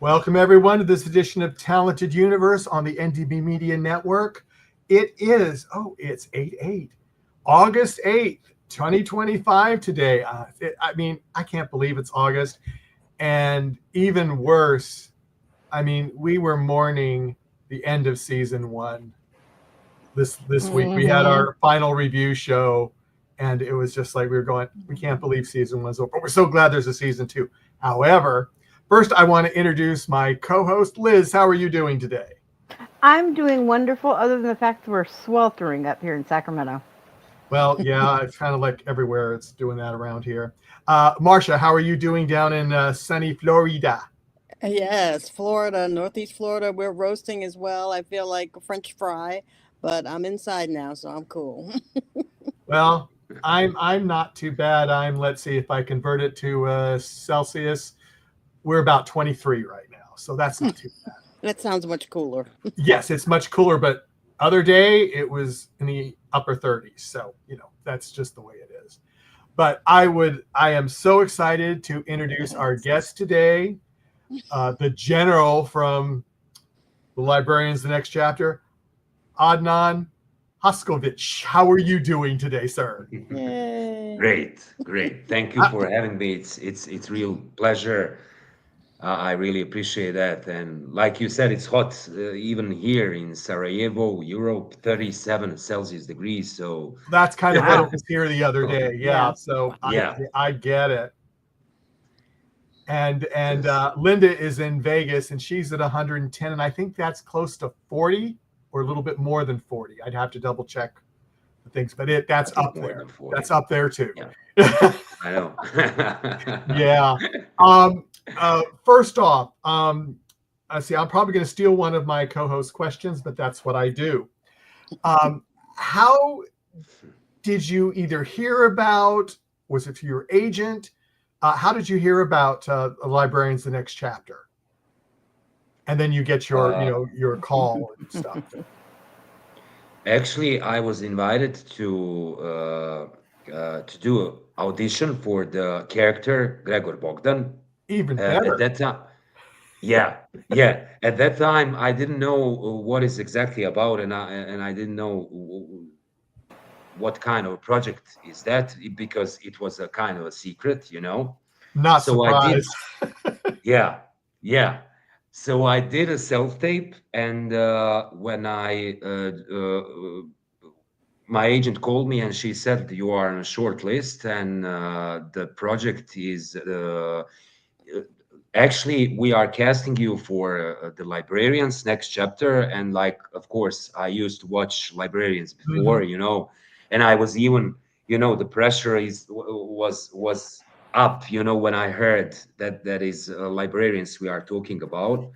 Welcome, everyone, to this edition of Talented Universe on the NDB Media Network. It is, it's 8/8, August 8th, 2025 today. I can't believe it's August. And even worse, we were mourning the end of season one. This week, we had our final review show, and it was just like we were going, we can't believe season one's over. But we're so glad there's a season two. However, first, I want to introduce my co-host, Liz. How are you doing today? I'm doing wonderful, other than the fact that we're sweltering up here in Sacramento. Well, yeah, it's kind of like everywhere. It's doing that around here. Marcia, how are you doing down in sunny Florida? Yes, Florida, Northeast Florida. We're roasting as well. I feel like a French fry, but I'm inside now, so I'm cool. Well, I'm not too bad. Let's see if I convert it to Celsius. We're about 23 right now, so that's not too bad. That sounds much cooler. Yes, it's much cooler, but other day it was in the upper 30s. So, that's just the way it is. But I am so excited to introduce our guest today, the general from the Librarians, the next chapter, Adnan Haskovic. How are you doing today, sir? Yay. Great. Thank you for having me. It's real pleasure. I really appreciate that. And like you said, it's hot even here in Sarajevo, Europe, 37 Celsius degrees. So that's kind of what it was here the other day. Yeah. So yeah. I get it. And Linda is in Vegas, and she's at 110, and I think that's close to 40 or a little bit more than 40. I'd have to double check the things, but that's up there. That's up there too. Yeah. I know. Yeah. First off, see, I'm probably going to steal one of my co-host questions, but that's what I do. How did you either hear about, was it through your agent? How did you hear about Librarians, the next chapter? And then you get your call and stuff. Actually, I was invited to do an audition for the character Gregor Bogdan. Even better. At that time, yeah. At that time, I didn't know what it's exactly about, and I didn't know what kind of project is that, because it was a kind of a secret, Not so surprised. Yeah. So I did a self-tape, and when my agent called me and she said, you are on a short list, and the project is actually, we are casting you for the Librarians next chapter. And of course, I used to watch Librarians before, and I was even, the pressure was up, when I heard that is Librarians we are talking about.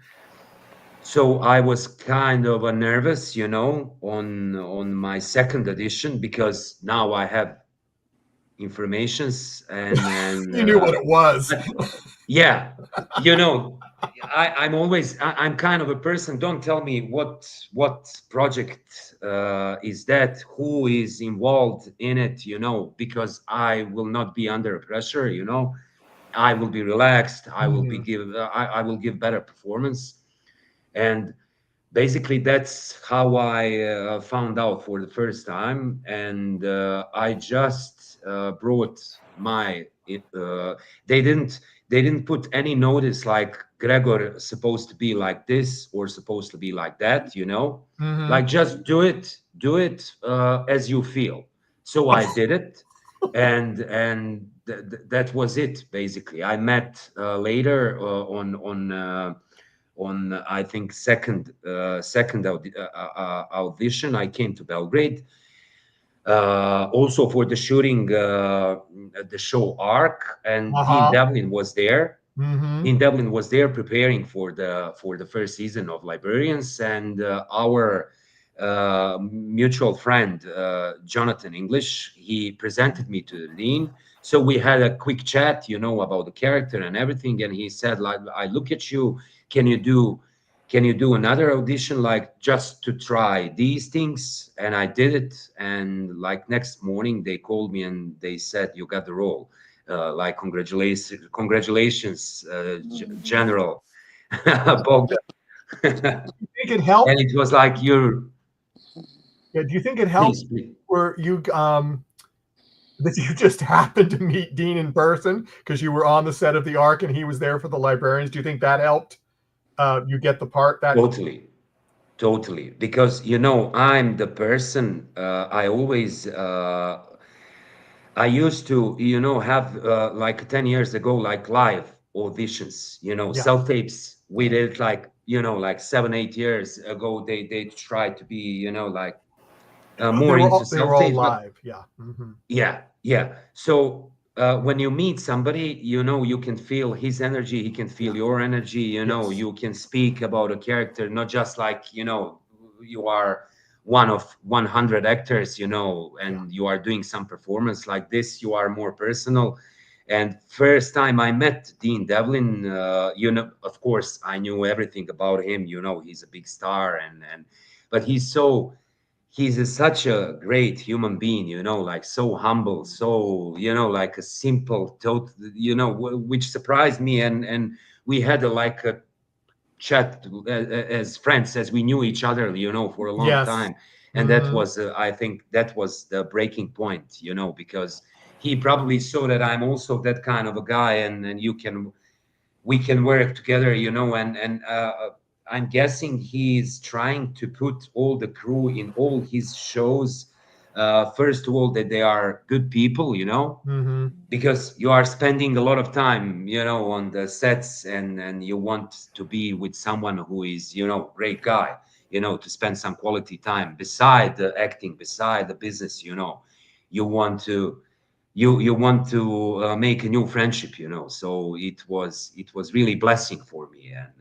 So I was kind of nervous, on my second edition, because now I have informations and you knew what it was. Yeah, I'm kind of a person. Don't tell me what project is that, who is involved in it, because I will not be under pressure. I will be relaxed. I will give better performance. And basically, that's how I found out for the first time. And I just brought my. They didn't put any notice like Gregor supposed to be like this or supposed to be like that. Like just do it as you feel. So I did it, and that was it basically. I met later on I think second audition. I came to Belgrade also for the shooting the show Arc, and Dean Devlin was there. Dean Devlin was there preparing for the first season of Librarians, and our mutual friend Jonathan English, he presented me to the dean. So we had a quick chat, about the character and everything, and he said, like, I look at you, can you do another audition, like just to try these things? And I did it, and like next morning they called me and they said, you got the role. Like congratulations, general. Bogdan. Do you think it helped? And it was like you're. Yeah, do you think it helped where you that you just happened to meet Dean in person because you were on the set of the Ark and he was there for the Librarians? Do you think that helped you get the part? That Totally, because I'm the person. I always I used to have like 10 years ago like live auditions, self tapes. We did like like 7-8 years ago. They tried to be like more into self tapes. Live, Yeah. So when you meet somebody, you can feel his energy, he can feel your energy, you can speak about a character, not just like, you are one of 100 actors, and you are doing some performance like this, you are more personal. And first time I met Dean Devlin, of course, I knew everything about him, he's a big star, but he's such a great human being, like so humble, so, like a simple, which surprised me. And we had like a chat as friends, as we knew each other, for a long time. And that was, I think that was the breaking point, because he probably saw that I'm also that kind of a guy, and we can work together, and I'm guessing he's trying to put all the crew in all his shows. First of all, that they are good people, because you are spending a lot of time, on the sets, and you want to be with someone who is, great guy, to spend some quality time beside the acting, beside the business, you want to make a new friendship, so it was really blessing for me. And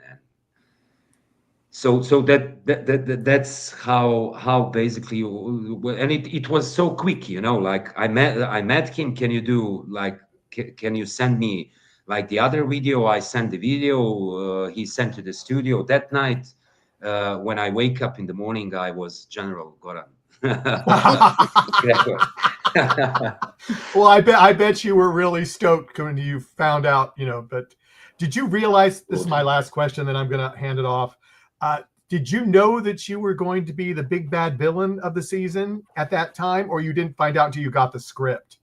so that's how basically, and it was so quick, like I met him. Can you do like, can you send me like the other video? I sent the video, he sent to the studio that night. When I wake up in the morning, I was General Goran. Well, I bet you were really stoked when you found out, but did you realize, this is my last question, then I'm going to hand it off. Did you know that you were going to be the big bad villain of the season at that time, or you didn't find out until you got the script?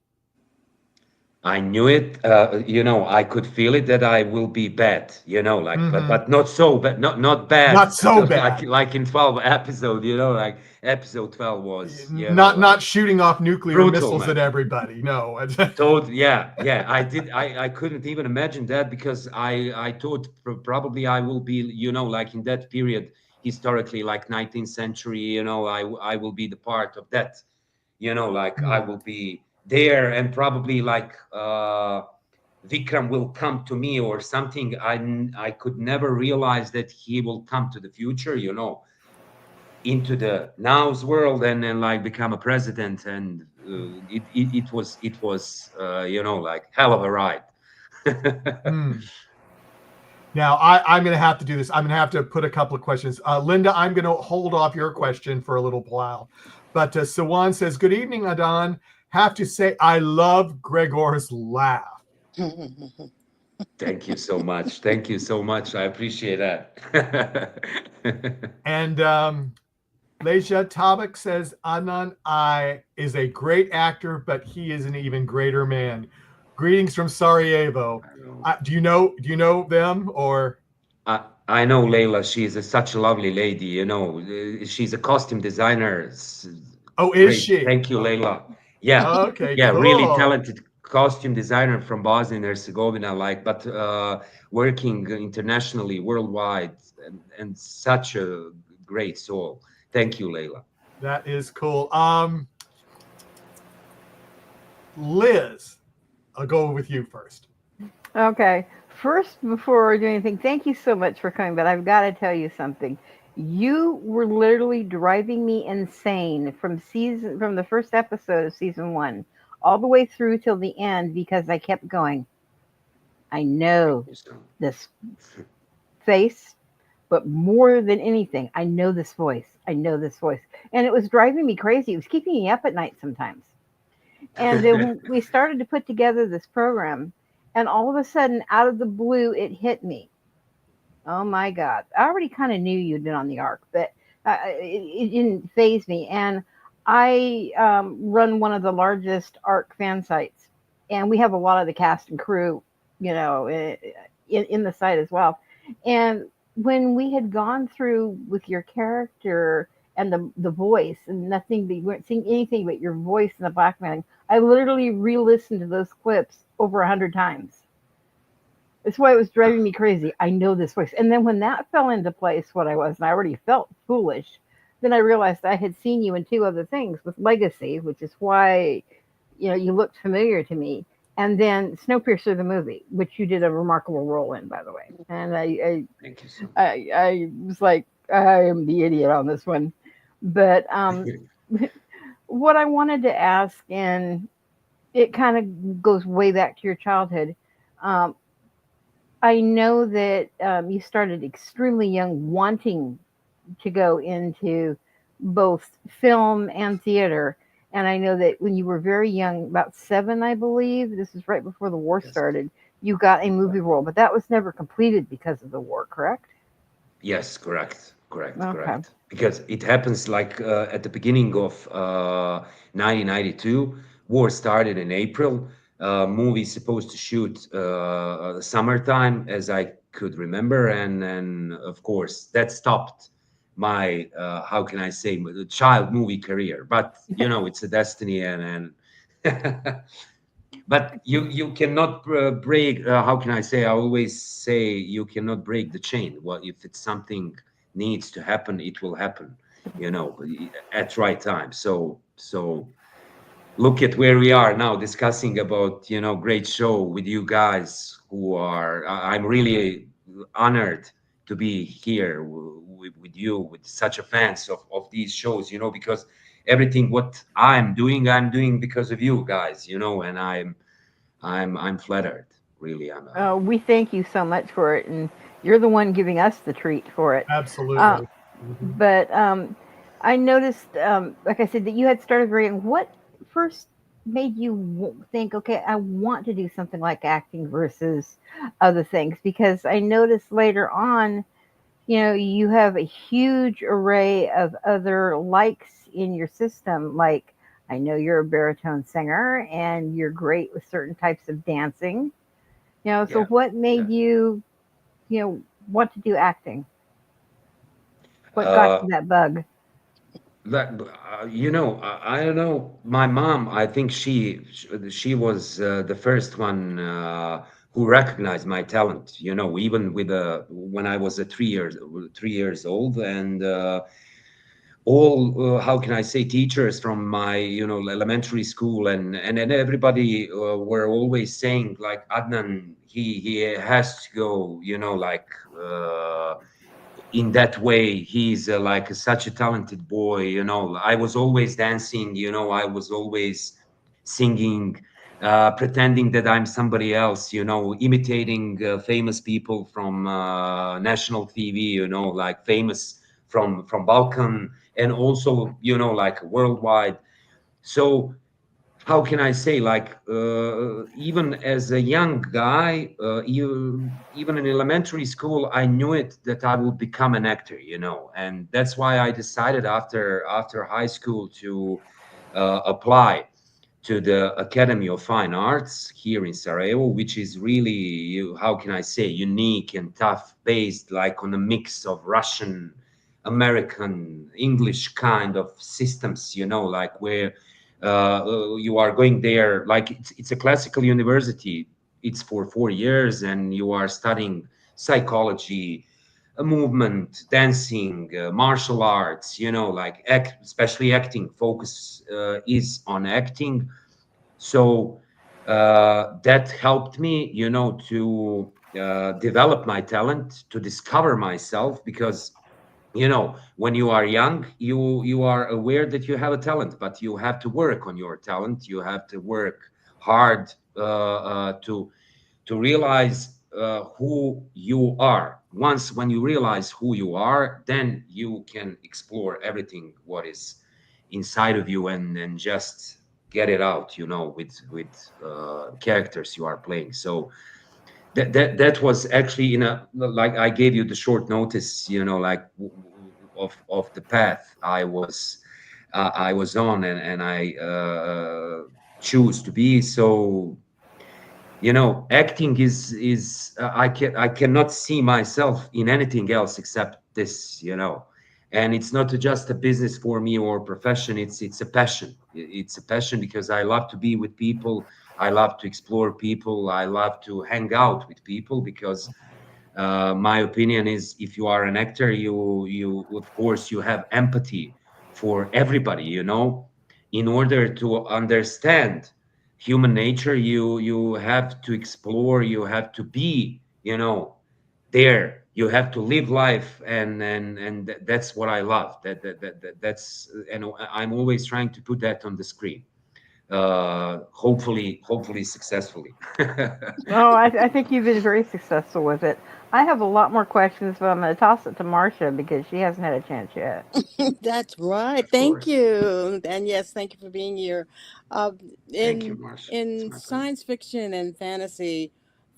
I knew it, I could feel it that I will be bad, like, but not so bad, not bad. Not so bad. Like in 12 episodes, like episode 12 was, not shooting off nuclear brutal, missiles at everybody. No. Yeah. I couldn't even imagine that, because I thought probably I will be, like in that period, historically, like 19th century, I will be the part of that, like I will be there, and probably like Vikram will come to me or something. I could never realize that he will come to the future, into the now's world, and then like become a president. And it was like hell of a ride. Now I'm going to have to do this. I'm going to have to put a couple of questions. Linda, I'm going to hold off your question for a little while, but Sawan says, good evening, Adnan. Have to say, I love Gregor's laugh. Thank you so much. I appreciate that. And Leja Tabak says, Adnan is a great actor, but he is an even greater man. Greetings from Sarajevo. Do you know them, or? I know Layla. She's such a lovely lady. She's a costume designer. Oh, is she? Thank you, Layla. Yeah. Okay. Yeah, cool. really talented costume designer from Bosnia and Herzegovina, but working internationally, worldwide, and such a great soul. Thank you, Layla. That is cool. Liz, I'll go with you first. Okay. First, before doing anything, thank you so much for coming, but I've got to tell you something. You were literally driving me insane from the first episode of season 1 all the way through till the end, because I kept going, I know this face, but more than anything, I know this voice. And it was driving me crazy. It was keeping me up at night sometimes. And then we started to put together this program, and all of a sudden, out of the blue, it hit me. Oh my God. I already kind of knew you'd been on the arc, but it didn't phase me. And I run one of the largest arc fan sites, and we have a lot of the cast and crew, in the site as well. And when we had gone through with your character and the voice and nothing, but you weren't seeing anything but your voice and the blackmailing, I literally re-listened to those clips over 100 times. That's why it was driving me crazy. I know this voice. And then when that fell into place, what I was, and I already felt foolish, then I realized I had seen you in two other things with Legacy, which is why, you looked familiar to me. And then Snowpiercer, the movie, which you did a remarkable role in, by the way. And Thank you so much. I was like, I am the idiot on this one. But what I wanted to ask, and it kind of goes way back to your childhood. Um, I know that you started extremely young, wanting to go into both film and theater. And I know that when you were very young, about 7, I believe, this is right before the war Yes. started, you got a movie role, but that was never completed because of the war, correct? Yes, correct, correct, Okay. correct. Because it happens like at the beginning of 1992, war started in April. Movie supposed to shoot summertime, as I could remember, and of course that stopped my how can I say child movie career. But it's a destiny, and but you cannot break how can I say, I always say you cannot break the chain. Well, if it's something needs to happen, it will happen, at right time. So look at where we are now discussing about great show with you guys who are I'm really honored to be here with you, with such a fans of these shows, because everything what I'm doing because of you guys, and I'm flattered, really. We thank you so much for it, and you're the one giving us the treat for it. Uh, Absolutely. but I noticed, like I said, that you had started very young. What first made you think, okay, I want to do something like acting versus other things? Because I noticed later on, you have a huge array of other likes in your system. Like, I know you're a baritone singer and you're great with certain types of dancing. So Yeah, what yeah. made you, you know, want to do acting? What got uh you that bug? That I don't know. My mom, I think she was the first one who recognized my talent. Even with when I was 3 years old, and all how can I say, teachers from my elementary school and everybody were always saying like, Adnan, he has to go, like. In that way he's like such a talented boy. I was always dancing, I was always singing, pretending that I'm somebody else, imitating famous people from national TV, like famous from Balkan, and also like worldwide. So how can I say, like, even as a young guy, even in elementary school, I knew it that I would become an actor, and that's why I decided after high school to apply to the Academy of Fine Arts here in Sarajevo, which is really, how can I say, unique and tough, based like on a mix of Russian, American, English kind of systems, like where you are going there, like it's a classical university. It's for 4 years, and you are studying psychology, movement, dancing, martial arts, like especially acting. Focus is on acting. So that helped me, to develop my talent, to discover myself, because when you are young, you are aware that you have a talent, but you have to work on your talent. You have to work hard to realize who you are. Once when you realize who you are, then you can explore everything what is inside of you, and just get it out, with characters you are playing. So that was actually in a, like, I gave you the short notice, you know, like of the path I was on, and I choose to be. So, you know, acting is I cannot see myself in anything else except this, you know. And it's not just a business for me or profession, it's a passion. It's a passion because I love to be with people, I love to explore people, I love to hang out with people, because my opinion is, if you are an actor, you of course you have empathy for everybody, you know. In order to understand human nature, you have to explore, you have to be, you know, there, you have to live life, and that's what I love. That's, and I'm always trying to put that on the screen, hopefully successfully. Oh, I think you've been very successful with it. I have a lot more questions, but I'm going to toss it to Marcia because she hasn't had a chance yet. That's right. Of Thank course. you. And yes, thank you for being here. Uh, Thank you, in Marsh. It's in my pleasure. science fiction and fantasy,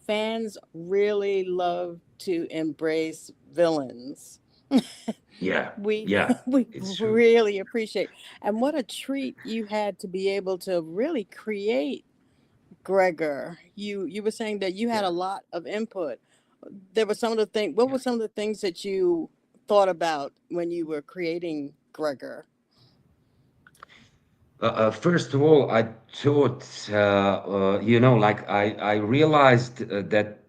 fans really love to embrace villains. Yeah, we yeah, we it's true. really appreciate. And what a treat you had to be able to really create Gregor. You were saying that you had Yeah. a lot of input. There were some of the things. What Yeah. were some of the things that you thought about when you were creating Gregor? First of all, I thought, you know, like I realized that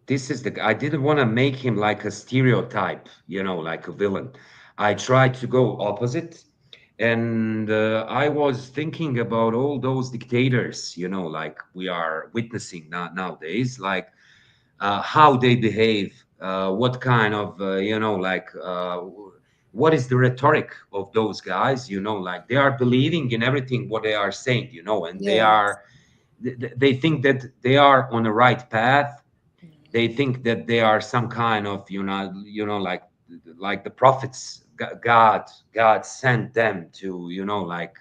this is the, I didn't want to make him like a stereotype, you know, like a villain. I tried to go opposite, and I was thinking about all those dictators, you know, like we are witnessing nowadays, like how they behave, what kind of, you know, like what is the rhetoric of those guys, you know, like they are believing in everything what they are saying, you know, and they Yes. are, they think that they are on the right path. They think that they are some kind of, like the prophets, God sent them to, you know, like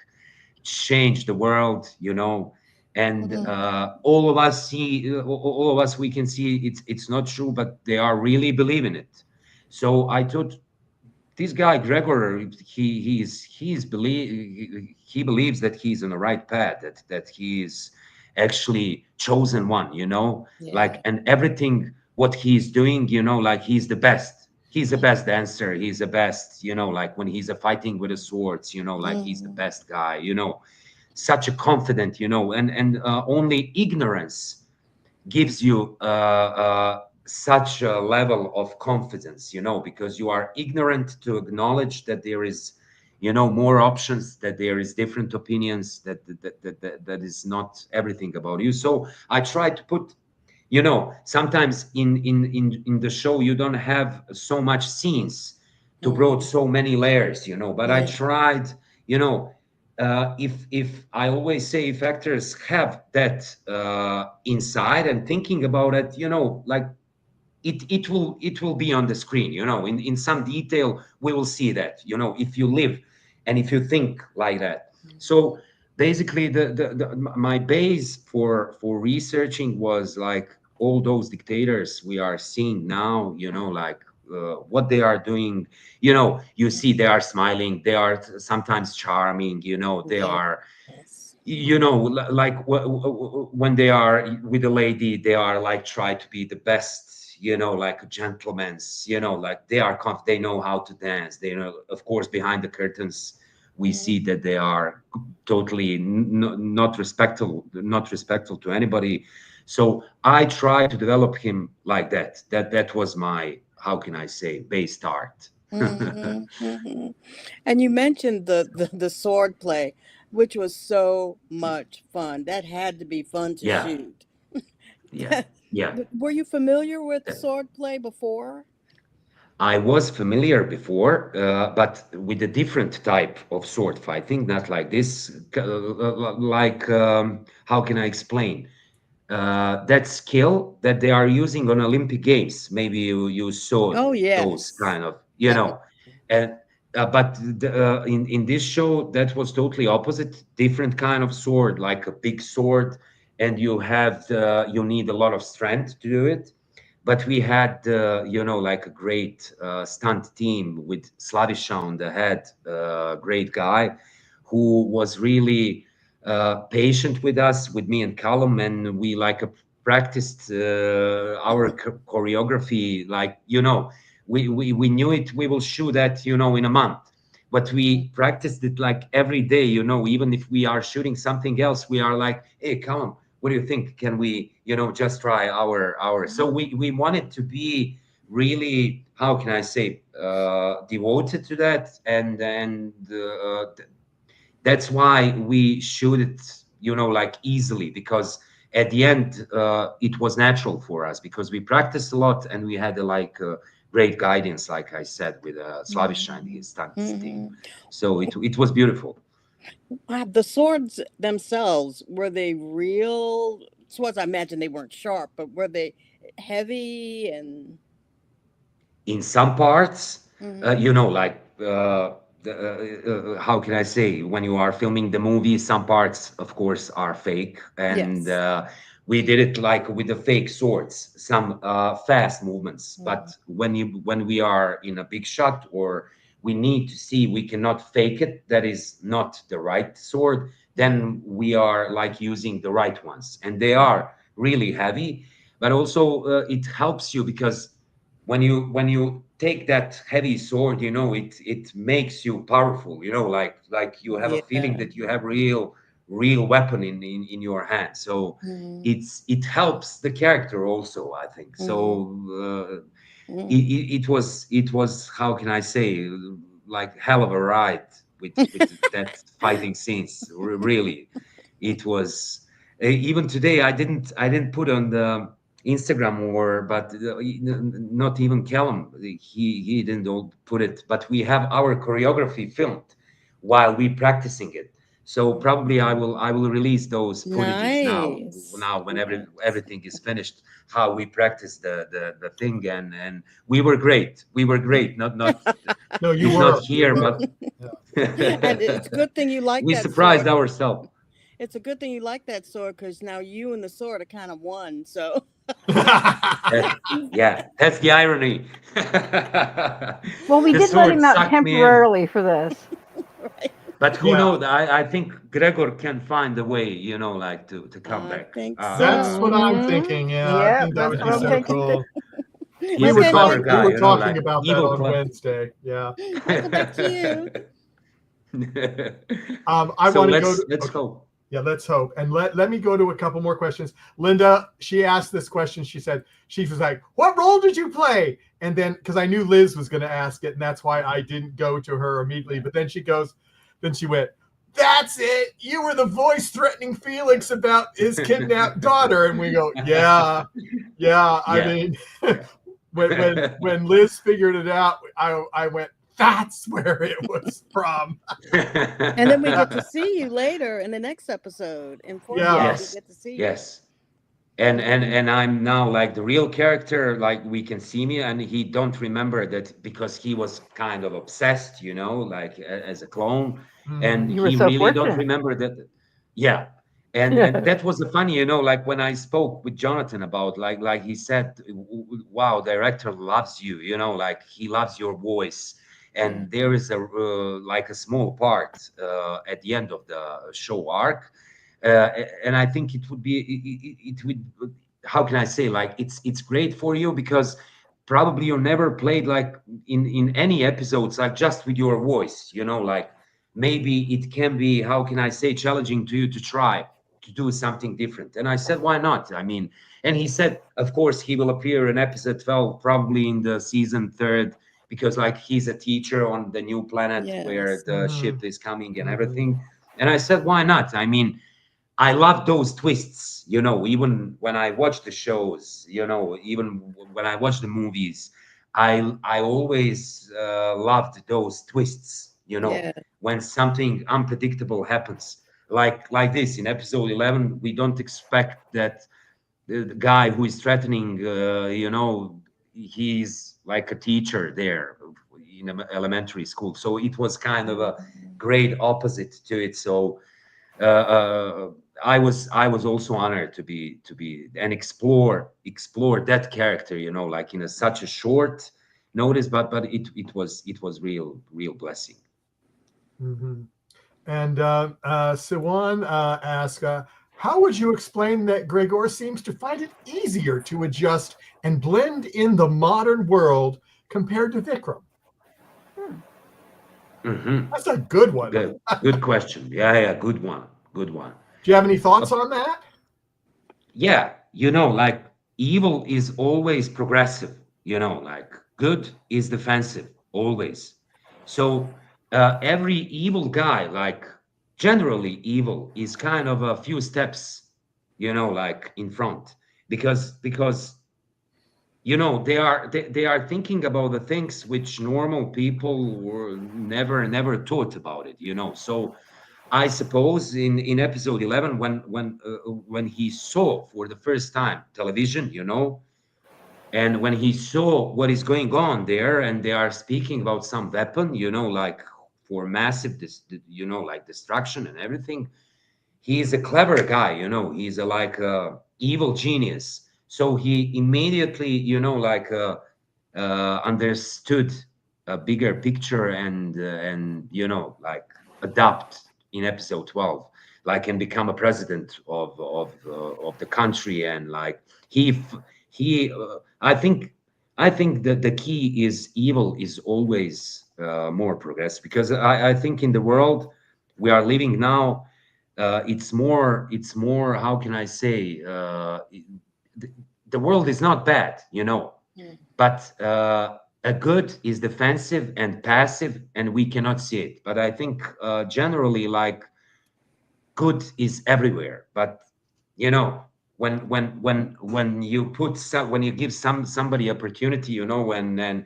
change the world, you know. And Mhm. all of us see, all of us, we can see it's not true, but they are really believing it. So I thought, this guy Gregor, he's believe he believes that he's on the right path, that he is actually chosen one, you know, like, Yeah. and everything what he's doing, you know, like he's the best. He's the best dancer. He's the best, you know, like when he's a fighting with the swords, you know, like he's the Mhm. best guy, you know, such a confident, you know, and only ignorance gives you such a level of confidence, you know, because you are ignorant to acknowledge that there is, you know, more options, that there is different opinions, that is not everything about you. So I try to put, you know, sometimes in the show you don't have so much scenes to brought Mhm. so many layers, you know, but I Yeah. tried, you know, if I always say, if actors have that inside and thinking about it, you know, like it will be on the screen, you know, in some detail we will see that, you know, if you live and if you think like that. So basically my base for researching was like all those dictators we are seeing now, you know, like what they are doing, you know, you see they are smiling, they are sometimes charming, you know, they are, Yes. you know, like when they are with a lady, they are like try to be the best, you know, like gentlemen's, you know, like they are they know how to dance, they know, of course behind the curtains we see Mhm. that they are totally not respectful to anybody. So I try to develop him like that was my, how can I say, base start. Mhm. Mhm. And you mentioned the sword play, which was so much fun. That had to be fun to Yeah, shoot. yeah, yeah. Were you familiar with sword play before? I was familiar before, but with a different type of sword fighting, not like this. Like, how can I explain? That skill that they are using on Olympic Games. Maybe you saw Oh those yes. kind of, you know, and but in this show that was totally opposite, different kind of sword, like a big sword, and you need a lot of strength to do it. But we had, like a great stunt team with Slaviša on the head, great guy, who was really patient with us, with me and Callum, and we practiced our choreography. We knew it. We will shoot that, in a month, but we practiced it like every day. Even if we are shooting something else, we are like, hey, Callum, what do you think? Can we, just try our? So we wanted to be really, how can I say, devoted to that, and that's why we shoot it, easily, because at the end it was natural for us, because we practiced a lot and we had great guidance, like I said, with Slaviša and his stunt team. So it was beautiful. Wow, the swords themselves, were they real swords? I imagine they weren't sharp, but were they heavy? And in some parts, how can I say, when you are filming the movie, some parts, of course, are fake, and we did it with the fake swords, some fast movements. But when we are in a big shot, or we need to see, we cannot fake it, that is not the right sword, then we are using the right ones, and they are really heavy. But also it helps you, because when you take that heavy sword, it makes you powerful, like you have a feeling that you have real weapon in your hand. So it helps the character also, I think. So it was, how can I say, hell of a ride with that fighting scenes. Really, it was. Even today, I didn't put on the Instagram, but not even Callum. He didn't put it. But we have our choreography filmed while we practicing it. So probably I will release those footages now when everything is finished, how we practice the thing, and we were great. Not no, you he's were not here, but and it's a good thing you like we that surprised sword. ourselves. It's a good thing you like that sword, because now you and the sword are kind of one. So that's the irony. Well, we did let him out temporarily for this. Right. But who knows? I think Gregor can find a way, to come back. Think so. That's what I'm thinking. Yeah, I think that would be so cool. We were talking about that on Wednesday. Yeah. Welcome back to you. I want to go. Let's hope. Yeah, let's hope. And let me go to a couple more questions. Linda, she asked this question. She was like, "What role did you play?" And then, because I knew Liz was going to ask it, and that's why I didn't go to her immediately. But then she went, "That's it. You were the voice threatening Felix about his kidnapped daughter." And we go, "Yeah." I mean, when Liz figured it out, I went, that's where it was from. And then we get to see you later in the next episode. In 4 years, we get to see you. Yes. And I'm now the real character, we can see me, and he don't remember that, because he was kind of obsessed, as a clone. And he really don't remember that. Yeah. And that was the funny, when I spoke with Jonathan about, he said, wow, director loves you, he loves your voice. And there is a small part at the end of the show arc, and I think it would, how can I say, it's great for you, because probably you never played in any episodes just with your voice, maybe it can be, how can I say, challenging to you to try to do something different. And I said, why not? I mean, and he said, of course, he will appear in episode 12, probably in the season 3rd, because he's a teacher on the new planet where the ship is coming and everything. And I said, why not? I mean, I love those twists, even when I watch the shows, even when I watch the movies, I always loved those twists, when something unpredictable happens. Like this in episode 11, we don't expect that the guy who is threatening, he's like a teacher there in an elementary school. So it was kind of a great opposite to it. So I was also honored to be and explore that character, you know, like in such a short notice, but it was real blessing. And Siwan asks, how would you explain that Gregor seems to find it easier to adjust and blend in the modern world compared to Vikram? That's a good one. Good question. Yeah, good one. Do you have any thoughts on that? Yeah, you know, like evil is always progressive, you know, like good is defensive, always. So every evil guy, like generally evil, is kind of a few steps, you know, like in front, because you know they are thinking about the things which normal people were never thought about it, you know. So I suppose in episode 11, when he saw for the first time television, you know, and when he saw what is going on there, and they are speaking about some weapon, you know, like for massive, you know, like destruction and everything. He is a clever guy, you know. He's a like evil genius. So he immediately, you know, like understood a bigger picture and you know, like adapt in episode 12, like, and become a president of the country. And like he I think that the key is evil is always more progress, because I think in the world we are living now, it's more, how can I say, the world is not bad, you know, but a good is defensive and passive, and we cannot see it. But I think generally, like, good is everywhere. But you know, when you put when you give somebody opportunity, you know, when and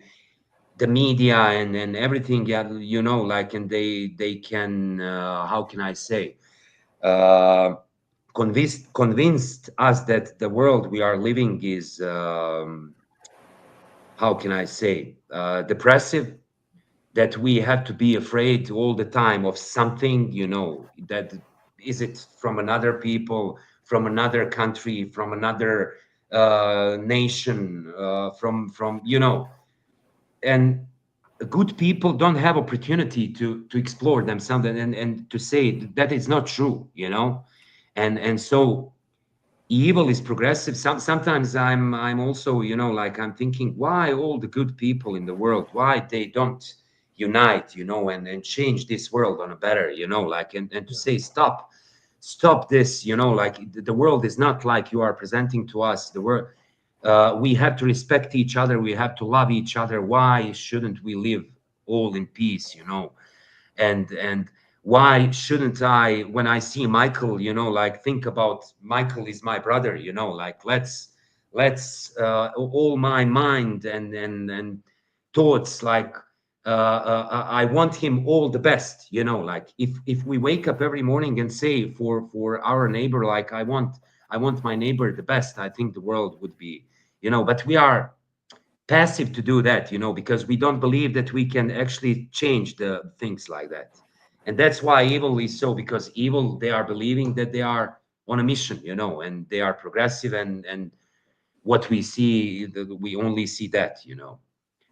the media and everything, yeah, you know, like, and they can how can I say, convinced us that the world we are living is how can I say, depressive, that we have to be afraid all the time of something, you know, that is it from another people, from another country, from another nation, from you know. And good people don't have opportunity to explore themselves and to say that is not true, you know. And so evil is progressive. Sometimes I'm also, you know, like, I'm thinking, why all the good people in the world, why they don't unite, you know, and change this world on a better, you know, like, and to say stop this, you know, like, the world is not like you are presenting to us. The world, we have to respect each other, we have to love each other. Why shouldn't we live all in peace, you know? And why shouldn't I, when I see Michael, you know, like, think about Michael is my brother, you know, like, let's all my mind and thoughts, like, I want him all the best, you know, like, if we wake up every morning and say for our neighbor, like, I want my neighbor the best, I think the world would be, you know. But we are passive to do that, you know, because we don't believe that we can actually change the things like that. And that's why evil is so, because evil, they are believing that they are on a mission, you know, and they are progressive, and what we see, we only see that, you know.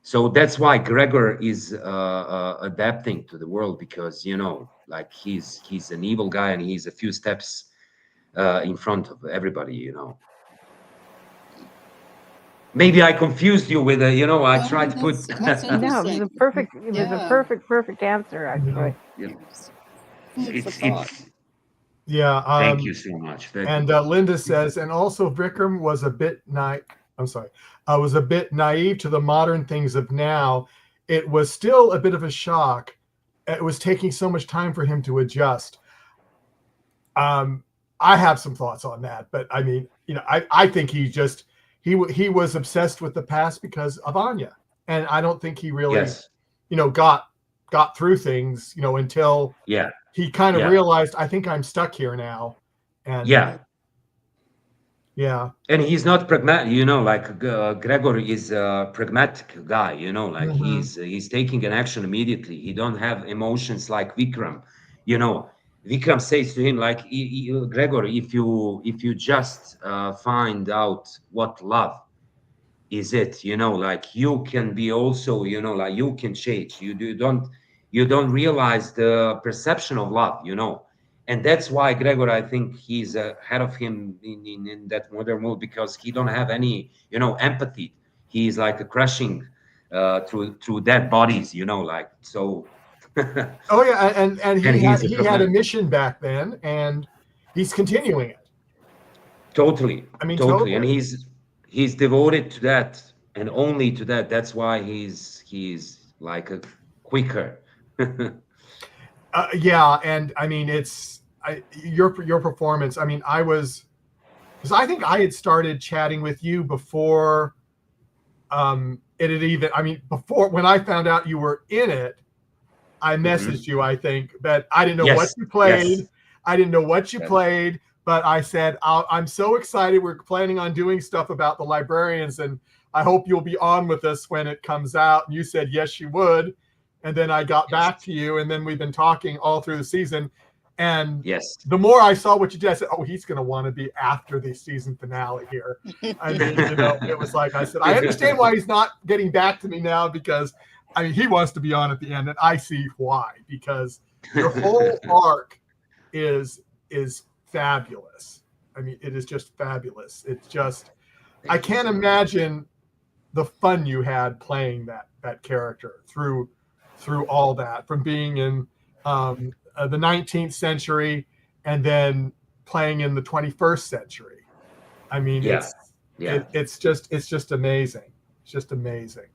So that's why Gregor is adapting to the world, because, you know, like, he's an evil guy, and he's a few steps in front of everybody, you know. Maybe I confused you with a, you know, I tried to put. That's No, it was a perfect. It was a perfect answer, actually. It's yeah. Thank you so much. And Linda says, and also Vikram was a bit was a bit naive to the modern things of now. It was still a bit of a shock. It was taking so much time for him to adjust. I have some thoughts on that, but I mean, you know, I think he was obsessed with the past because of Anya, and I don't think he really, you know, got through things, you know, until he kind of realized, I think I'm stuck here now, and and he's not pragmatic, you know, like, Gregor is a pragmatic guy, you know, like, he's taking an action immediately. He don't have emotions like Vikram, you know. Vikram says to him, like, Gregor, if you just find out what love is, it, like, you can be also, like, you can change. You don't realize the perception of love, and that's why Gregor, I think he's ahead of him in that modern world, because he don't have any, empathy. He's like a crushing through dead bodies, like, so. Oh yeah, and he had a tremendous. mission back then, and he's continuing it. Totally. I mean, totally. And he's devoted to that, and only to that. That's why he's like a quicker. Yeah, and I mean, your performance. I mean, because I think I had started chatting with you before it had even. I mean, before, when I found out you were in it, I messaged you, I think, but I didn't know what you played. Yes. I didn't know what you played, but I said, I'm so excited. We're planning on doing stuff about the Librarians, and I hope you'll be on with us when it comes out. And you said, yes, you would. And then I got back to you, and then we've been talking all through the season. And the more I saw what you did, I said, oh, he's going to want to be after the season finale here. I mean, it was like, I said, I understand why he's not getting back to me now, because I mean, he wants to be on at the end, and I see why, because your whole arc is fabulous. I mean, it is just fabulous. It's just, I can't imagine the fun you had playing that character through all that, from being in the 19th century and then playing in the 21st century. I mean, it's just amazing. It's just amazing.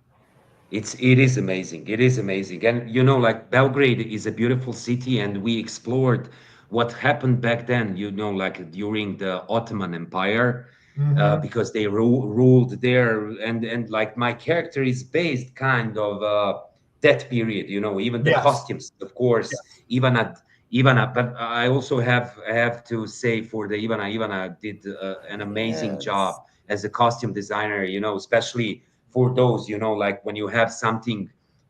It is amazing. It is amazing. And, like, Belgrade is a beautiful city, and we explored what happened back then, like during the Ottoman Empire, because they ruled there. And like, my character is based kind of that period, even the costumes, of course, Ivana, but I also have to say, for the Ivana did an amazing job as a costume designer, especially for those, like, when you have something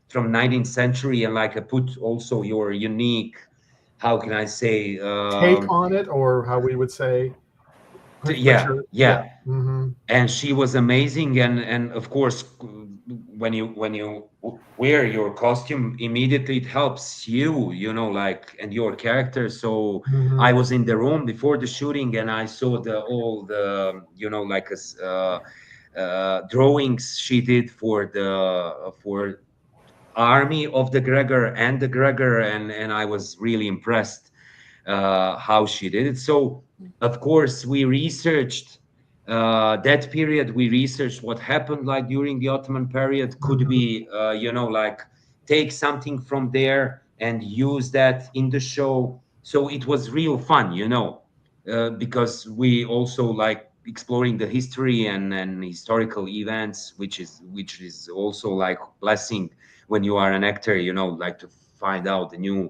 from 19th century and like put also your unique, how can I say, take on it, or how we would say. And she was amazing, and of course, when you wear your costume, immediately it helps you, like, and your character. So I was in the room before the shooting, and I saw all the like drawings she did for army of the Gregor and and I was really impressed how she did it. So of course we researched that period. We researched what happened like during the Ottoman period. Could we like take something from there and use that in the show? So it was real fun, because we also like exploring the history and historical events, which is also like blessing when you are an actor, like to find out the new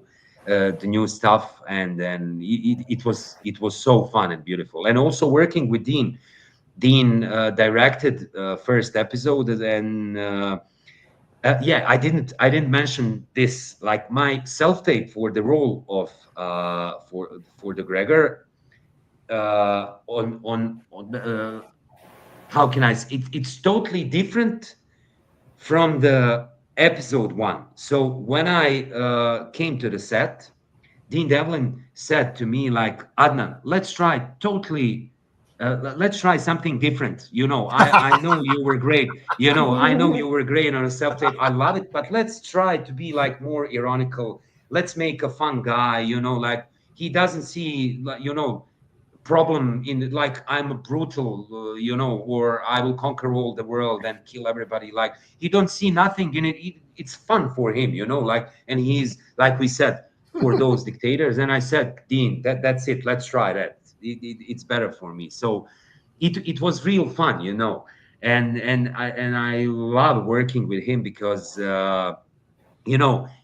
stuff. And then it was so fun and beautiful. And also working with Dean directed first episode. And I didn't mention this, like my self-tape for the role of for the Gregor on how can I say, it's totally different from the episode 1. So when I came to the set, Dean Devlin said to me, like, Adnan, let's try something different. I know you were great. I know you were great on a self-tape. I love it, but let's try to be like more ironical. Let's make a fun guy, like he doesn't see, problem in like I'm a brutal, or I will conquer all the world and kill everybody. Like he don't see nothing in it. It's fun for him, like, and he's like we said, for those dictators. And I said, Dean, that's it. Let's try that. It's better for me. So it was real fun, and I love working with him because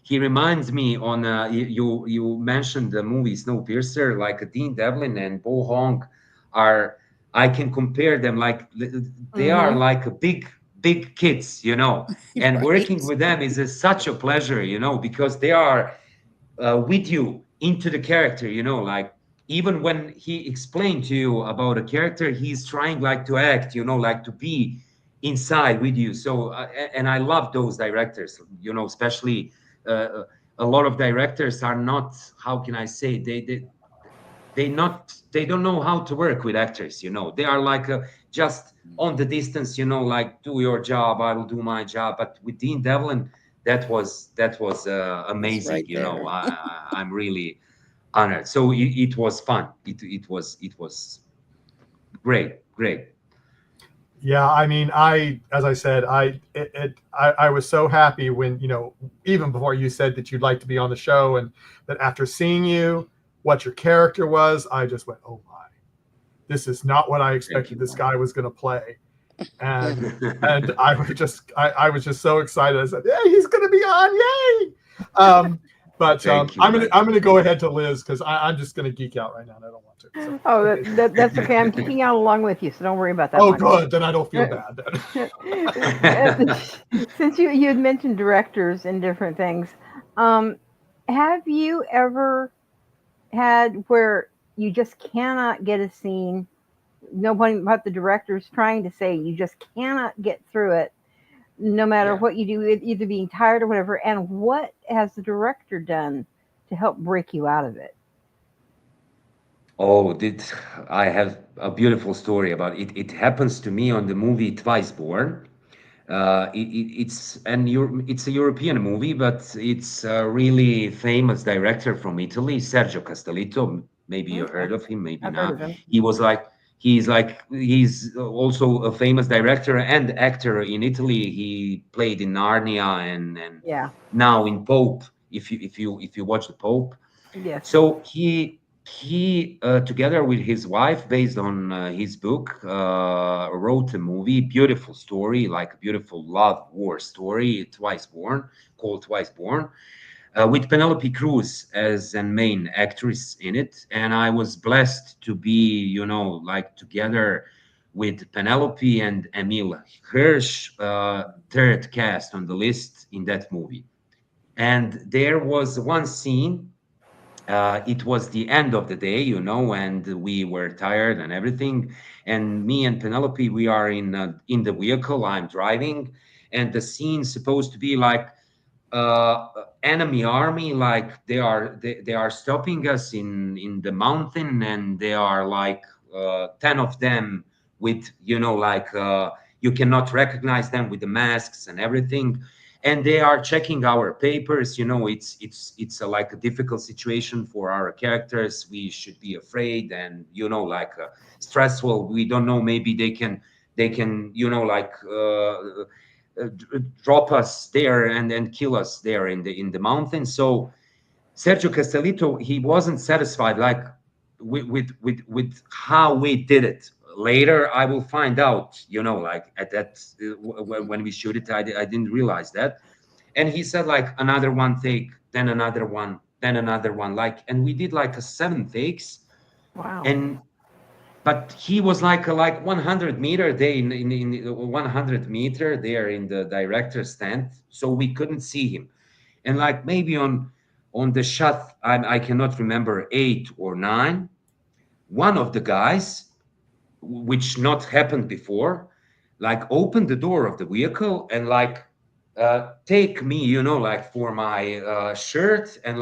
he reminds me on you mentioned the movie Snowpiercer, like Dean Devlin and Bo Hong I can compare them, like they are like a big kids, and working with them is such a pleasure, because they are with you into the character, like even when he explained to you about a character, he's trying like to act, like to be inside with you. So and I love those directors, especially a lot of directors are not, how can I say, they don't know how to work with actors, they are like just on the distance, like do your job, I will do my job. But with Dean Devlin, that was amazing. right there. I'm really honored. So it was fun. It was great. Yeah, I mean, as I said, I was so happy when, even before you said that you'd like to be on the show, and that after seeing you, what your character was, I just went, oh my, this is not what I expected this guy was going to play. And I was just so excited. I said, yeah, he's going to be on, yay! But I'm gonna go ahead to Liz, because I'm just gonna geek out right now, and I don't want to. So. Oh, that's okay. I'm geeking out along with you, so don't worry about that. Oh, good. Then I don't feel bad. Since you had mentioned directors and different things, have you ever had where you just cannot get a scene? Nobody but the director's trying to say you just cannot get through it, no matter what you do, either being tired or whatever. And what has the director done to help break you out of it? Oh, I have a beautiful story about it. It happens to me on the movie Twice Born. It's a European movie, but it's a really famous director from Italy, Sergio Castellitto. Maybe you heard of him, maybe not. He's also a famous director and actor in Italy. He played in Narnia and now in Pope. If you watch the Pope, so he together with his wife, based on his book, wrote a movie, beautiful story, like a beautiful love war story, called Twice Born. With Penelope Cruz as a main actress in it. And I was blessed to be, like together with Penelope and Emil Hirsch, third cast on the list in that movie. And there was one scene, it was the end of the day, and we were tired and everything. And me and Penelope, we are in the vehicle, I'm driving, and the scene's supposed to be like, enemy army, like they are stopping us in the mountain, and they are like 10 of them with you cannot recognize them with the masks and everything, and they are checking our papers. It's like a difficult situation for our characters. We should be afraid and stressful. We don't know, maybe they can drop us there and then kill us there in the mountain. So Sergio Castellitto, he wasn't satisfied with how we did it. Later I will find out, at that when we shoot it, I didn't realize that. And he said like another one take, then another one, then another one, and we did like 7 takes. Wow. But he was like 100 meter there in 100 meter there in the director's stand, so we couldn't see him. And maybe on the shot, I cannot remember, 8 or 9, one of the guys, which not happened before, opened the door of the vehicle and take me, for my shirt and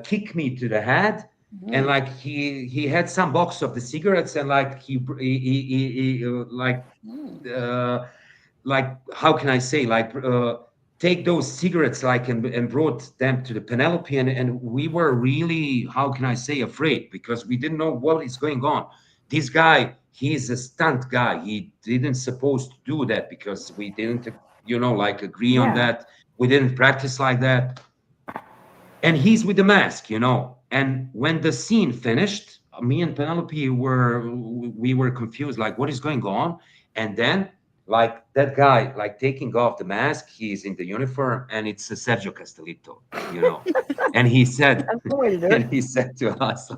kick me to the head. And he had some box of the cigarettes, and how can I say, take those cigarettes and brought them to the Penelope, and we were really, how can I say, afraid, because we didn't know what is going on. This guy, he's a stunt guy. He didn't supposed to do that, because we didn't agree on that. We didn't practice like that. And he's with the mask, And when the scene finished, me and Penelope were confused, what is going on? And then that guy, taking off the mask, he's in the uniform, and it's Sergio Castellitto, And he said, to us,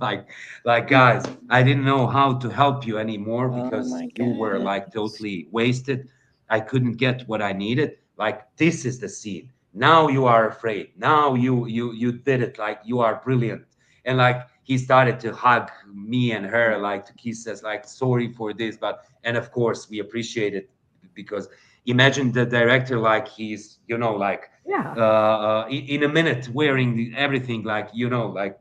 guys, I didn't know how to help you anymore, because you were totally wasted. I couldn't get what I needed. This is the scene. Now you are afraid. Now you did it. You are brilliant. and like he started to hug me and her, like to kiss us, like sorry for this, and of course we appreciate it, because imagine the director, like he's, you know, like in a minute wearing everything, like, you know, like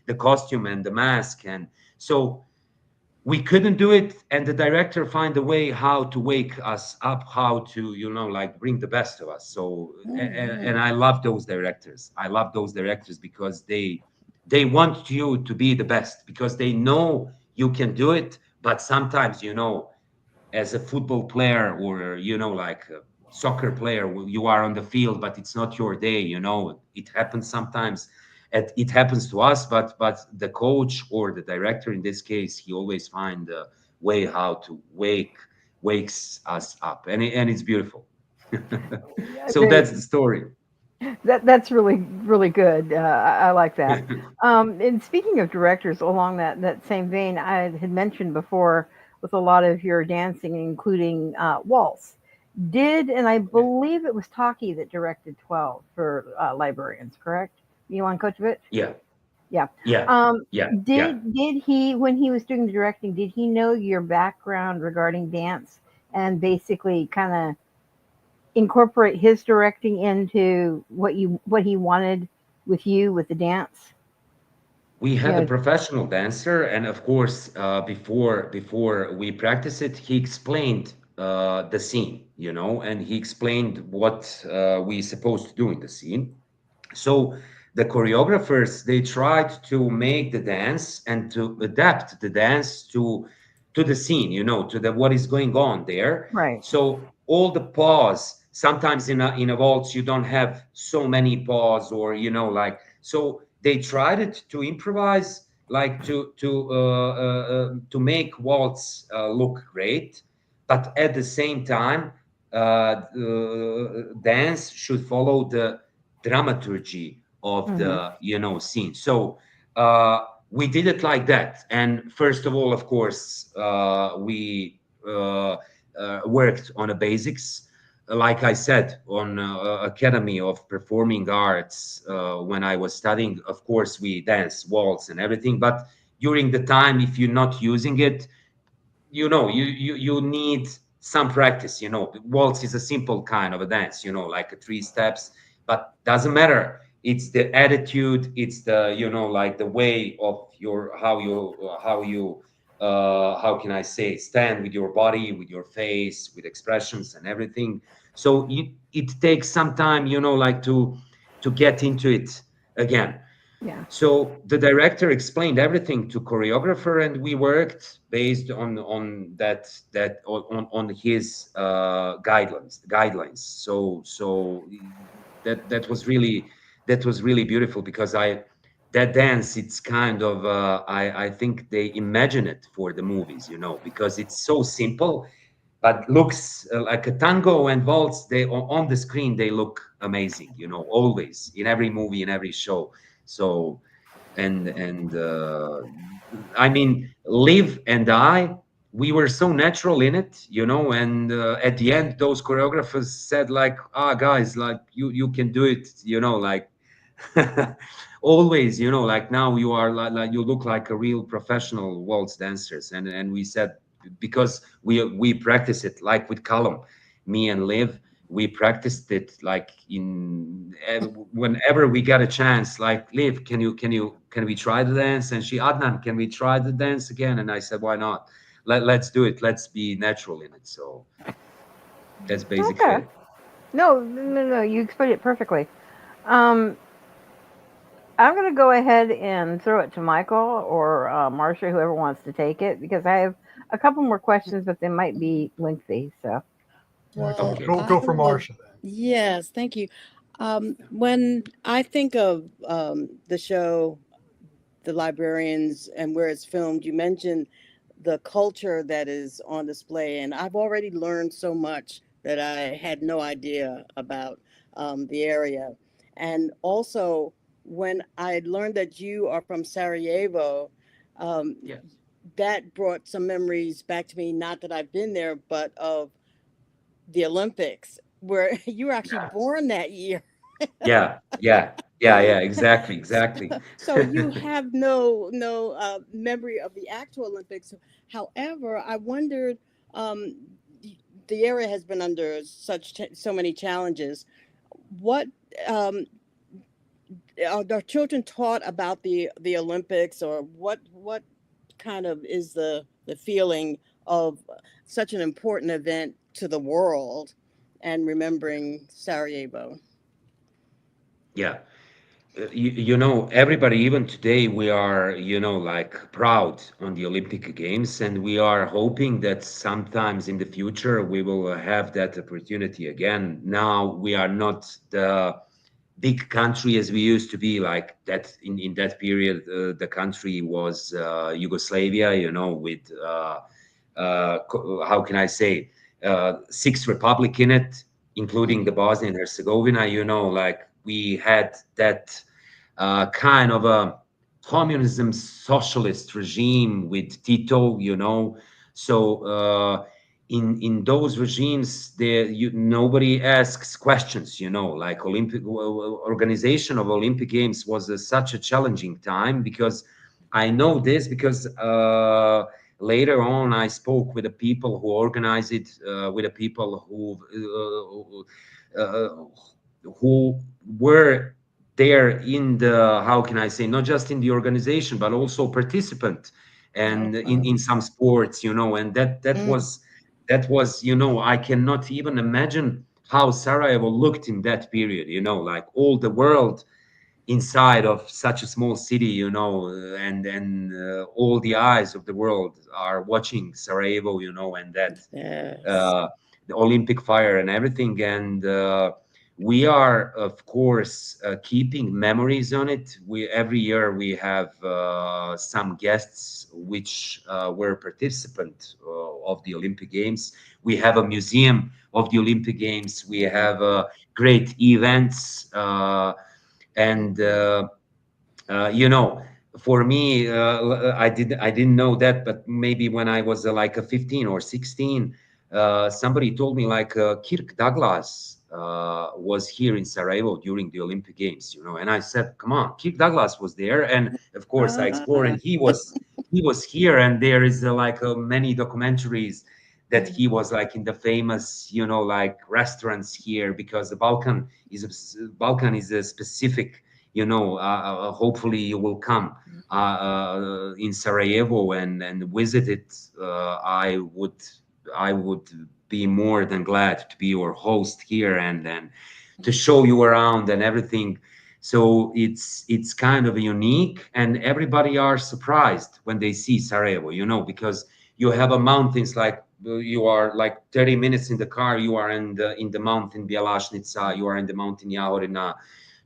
the costume and the mask, and so we couldn't do it, and the director find a way how to wake us up, how to, you know, like bring the best of us. So and I love those directors. I love those directors because they want you to be the best, because they know you can do it. But sometimes, you know, as a football player, or, you know, like a soccer player, you are on the field, but it's not your day, you know, it happens sometimes. It happens to us, but the coach or the director in this case, he always find a way how to wakes us up, and it's beautiful. So that's the story. That's really good. I like that. And speaking of directors, along that same vein, I had mentioned before with a lot of your dancing, including waltz. And I believe it was Taki that directed 12 for Librarians, correct? Milan Kotovic? Yeah. Yeah. Did he, when he was doing the directing, did he know your background regarding dance and basically kind of incorporate his directing into what he wanted with the dance? We had a professional dancer, and of course, before we practice it, he explained the scene, you know, and he explained what we supposed to do in the scene. So the choreographers, they tried to make the dance and to adapt the dance to the scene, you know, to what is going on there. Right. So all the pause, sometimes in a waltz you don't have so many pause, or, you know, like, so they tried it to improvise, like to make waltz look great, but at the same time dance should follow the dramaturgy of the, you know, scene. So we did it like that. And first of all, of course, we worked on the basics. Like I said, on Academy of Performing Arts, when I was studying, of course, we dance, waltz and everything. But during the time, if you're not using it, you know, you need some practice. You know, waltz is a simple kind of a dance, you know, like a 3 steps, but doesn't matter. It's the attitude, it's the, you know, like the way of your, how can I say, stand with your body, with your face, with expressions and everything. So it takes some time, you know, like to get into it again. Yeah. So the director explained everything to choreographer, and we worked based on his guidelines. So that was really beautiful, because that dance, it's kind of I think they imagine it for the movies, you know, because it's so simple, but looks like a tango and waltz. They on the screen, they look amazing, you know, always in every movie, in every show. So and I mean, Liv and I, we were so natural in it, you know, and at the end those choreographers said, like, guys, like you can do it, you know, like always, you know, like now you are like you look like a real professional waltz dancers. And we said, because we practice it, like with Callum, me and Liv, we practiced it like whenever we got a chance, like, Liv, can we try the dance? And she, Adnan, can we try the dance again? And I said, why not? Let's do it. Let's be natural in it. So that's basically it. No, you explained it perfectly. I'm going to go ahead and throw it to Michael or Marcia, whoever wants to take it, because I have a couple more questions, but they might be lengthy. So, well, go for Marcia then. Yes, thank you. When I think of the show, The Librarians, and where it's filmed, you mentioned the culture that is on display, and I've already learned so much that I had no idea about the area. And also, when I learned that you are from Sarajevo, Yes. that brought some memories back to me, not that I've been there, but of the Olympics, where you were actually born that year. Yeah. Yeah, exactly. So you have no memory of the actual Olympics. However, I wondered, um, the area has been under so many challenges. What um, are children taught about the Olympics, or what kind of is the feeling of such an important event to the world and remembering Sarajevo? Yeah. You know, everybody, even today, we are, like proud on the Olympic Games, and we are hoping that sometimes in the future we will have that opportunity again. Now we are not the big country as we used to be, like that in that period. The country was Yugoslavia, with how can I say, six republic in it, including the Bosnia and Herzegovina. Like we had that kind of a communism socialist regime with Tito. So in those regimes, nobody asks questions. Like Olympic organization of Olympic Games was such a challenging time, because I know this because later on I spoke with the people who organize it, with the people who were there in the, how can I say, not just in the organization but also participant and in some sports, and that was I cannot even imagine how Sarajevo looked in that period, like all the world inside of such a small city, and all the eyes of the world are watching Sarajevo, and that Yes. the Olympic fire and everything. And we are, of course, keeping memories on it. Every year we have some guests which were participant of the Olympic Games. We have a museum of the Olympic Games. We have great events. And for me, I didn't know that, but maybe when I was like a 15 or 16, somebody told me like Kirk Douglas was here in Sarajevo during the Olympic Games, and I said, come on, Kirk Douglas was there. And of course I explored, and he was here. And there is like many documentaries that he was like in the famous, like restaurants here, because the Balkan is a specific, hopefully you will come in Sarajevo and visit it. I would be more than glad to be your host here and to show you around and everything. So it's kind of unique, and everybody are surprised when they see Sarajevo, because you have a mountains, like you are like 30 minutes in the car, you are in the mountain Bjelašnica, you are in the mountain Jahorina.